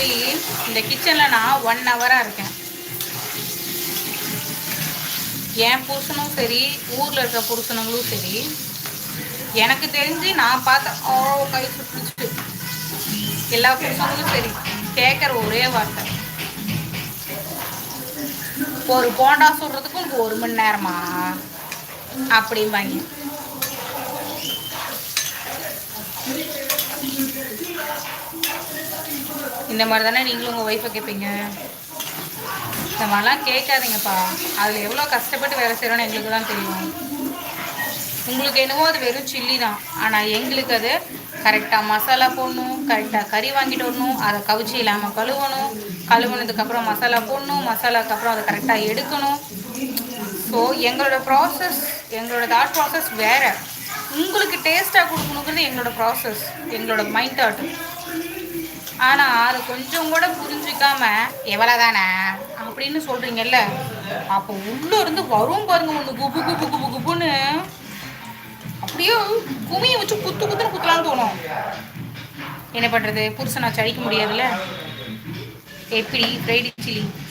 Actually இந்த கிச்சனில் நான் 1 ஹவராக இருக்கேன். என் புருஷனும் சரி, ஊரில் இருக்க புருஷனுங்களும் சரி, எனக்கு தெரிஞ்சு நான் பார்த்தேன் கை சுட்டுச்சு. எல்லா புருஷங்களும் சரி கேட்குற ஒரே வார்த்தை, ஒரு போண்டா சுடுறதுக்கு உனக்கு 1 மணி நேரமா அப்படிம்பாங்க. இந்த மாதிரி தானே நீங்களும் உங்கள் ஒய்ஃபை கேட்பீங்க? இந்த மாதிரிலாம் கேட்காதீங்கப்பா. அதில் எவ்வளோ கஷ்டப்பட்டு வேலை செய்கிறோன்னு எங்களுக்கு தான் தெரியும். உங்களுக்கு என்னவோ அது வெறும் சில்லி தான், ஆனால் எங்களுக்கு அது கரெக்டாக மசாலா போடணும், கரெக்டாக கறி வாங்கிட்டு வரணும், அதை கவிச்சி இல்லாமல் கழுவணும், கழுவுனதுக்கப்புறம் மசாலா போடணும், மசாலாவுக்கு அதை கரெக்டாக எடுக்கணும். ஸோ எங்களோட ப்ராசஸ், எங்களோட தாட் ப்ராசஸ் வேறு. உங்களுக்கு டேஸ்ட்டாக கொடுக்கணுங்கிறது எங்களோட ப்ராசஸ், எங்களோட மைண்ட் தாட். ஆனால் அதை கொஞ்சம் கூட புரிஞ்சிக்காம எவ்வளோ தானே அப்படின்னு சொல்கிறீங்கல்ல, அப்போ உள்ளே இருந்து வரும் பாருங்க ஒன்று குபு குபு குபு குபுன்னு, அப்படியே குமியை வச்சு குத்துன்னு குத்தலான்னு தோணும். என்ன பண்ணுறது, புருஷனை அடிக்க முடியாதுல்ல. எப்படி ஃப்ரைடு சில்லி